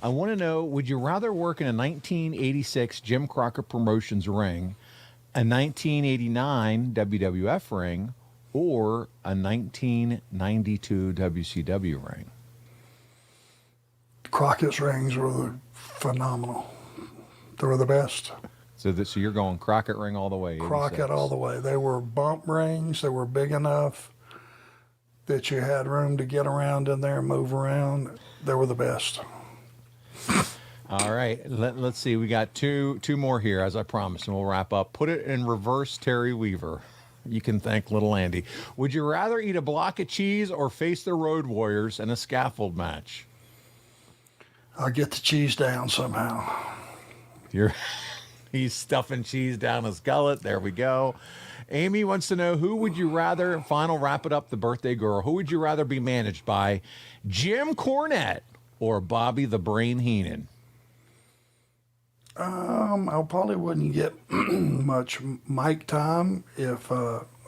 I want to know, would you rather work in a 1986 Jim Crockett Promotions ring, a 1989 WWF ring, or a 1992 WCW ring? Crockett's rings were phenomenal. They were the best. So you're going Crockett ring all the way? 86. Crockett all the way. They were bump rings. They were big enough that you had room to get around in there and move around. They were the best. All right, let's see. We got two more here, as I promised, and we'll wrap up. Put it in reverse, Terry Weaver. You can thank little Andy. Would you rather eat a block of cheese or face the Road Warriors in a scaffold match? I'll get the cheese down somehow. He's stuffing cheese down his gullet. There we go. Amy wants to know, who would you rather, wrap it up, the birthday girl, who would you rather be managed by, Jim Cornette or Bobby the Brain Heenan? I probably wouldn't get much mic time if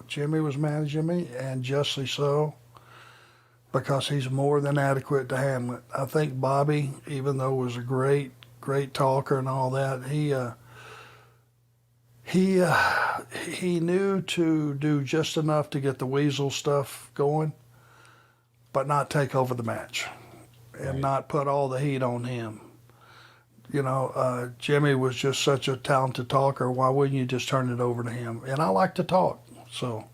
Jimmy was managing me, and justly so, because he's more than adequate to handle it. I think Bobby, even though was a great talker and all that, he knew to do just enough to get the weasel stuff going, but not take over the match and not put all the heat on him. You know, Jimmy was just such a talented talker. Why wouldn't you just turn it over to him? And I like to talk, so.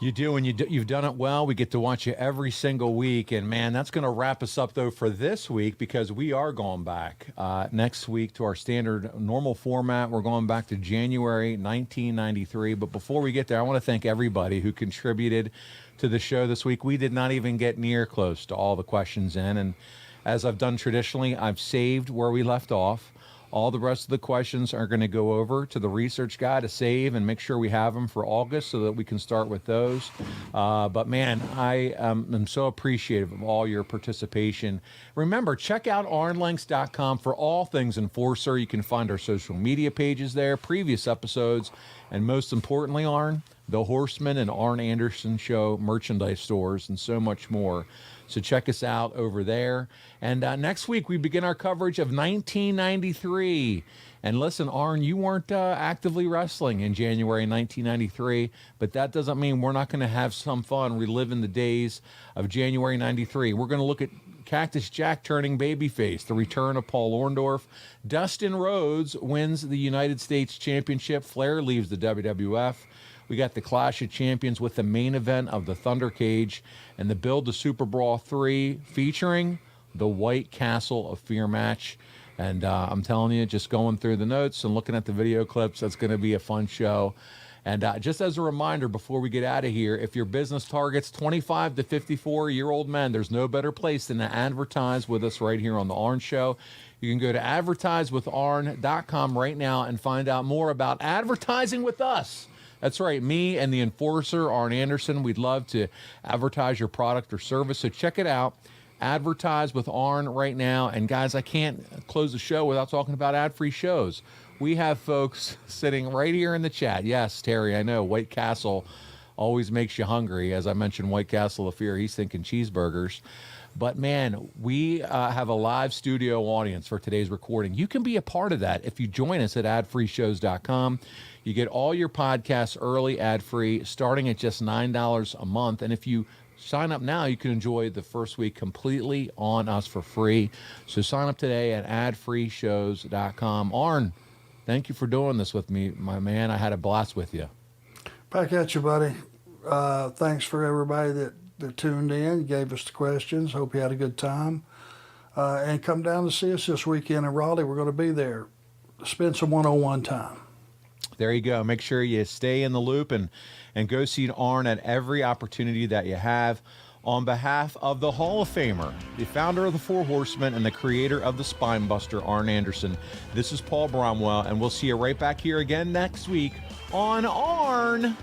You do, and you've done it well. We get to watch you every single week. And, man, that's going to wrap us up, though, for this week, because we are going back next week to our standard normal format. We're going back to January 1993. But before we get there, I want to thank everybody who contributed to the show this week. We did not even get near close to all the questions in. And as I've done traditionally, I've saved where we left off. All the rest of the questions are going to go over to the research guy to save and make sure we have them for August so that we can start with those. But, man, I am so appreciative of all your participation. Remember, check out arnlinks.com for all things Enforcer. You can find our social media pages there, previous episodes, and most importantly, Arn, the Horsemen and Arn Anderson Show merchandise stores, and so much more. So check us out over there. And next week, we begin our coverage of 1993. And listen, Arn, you weren't actively wrestling in January 1993, but that doesn't mean we're not going to have some fun reliving the days of January 93. We're going to look at Cactus Jack turning babyface, the return of Paul Orndorff. Dustin Rhodes wins the United States Championship. Flair leaves the WWF. We got the Clash of Champions with the main event of the Thunder Cage and the build to Super Brawl 3 featuring the White Castle of Fear match. And I'm telling you, just going through the notes and looking at the video clips, that's going to be a fun show. And just as a reminder, before we get out of here, if your business targets 25 to 54-year-old men, there's no better place than to advertise with us right here on The Arn Show. You can go to advertisewitharn.com right now and find out more about advertising with us. That's right, me and the Enforcer, Arn Anderson. We'd love to advertise your product or service, so check it out. Advertise with Arn right now. And, guys, I can't close the show without talking about ad-free shows. We have folks sitting right here in the chat. Yes, Terry, I know, White Castle always makes you hungry. As I mentioned, White Castle of Fear, he's thinking cheeseburgers. But, man, we have a live studio audience for today's recording. You can be a part of that if you join us at adfreeshows.com. You get all your podcasts early, ad-free, starting at just $9 a month. And if you sign up now, you can enjoy the first week completely on us for free. So sign up today at adfreeshows.com. Arn, thank you for doing this with me, my man. I had a blast with you. Back at you, buddy. Thanks for everybody that tuned in, gave us the questions. Hope you had a good time. And come down to see us this weekend in Raleigh. We're going to be there. Spend some one-on-one time. There you go. Make sure you stay in the loop and go see Arn at every opportunity that you have. On behalf of the Hall of Famer, the founder of the Four Horsemen, and the creator of the Spinebuster, Arn Anderson, this is Paul Bromwell, and we'll see you right back here again next week on Arn.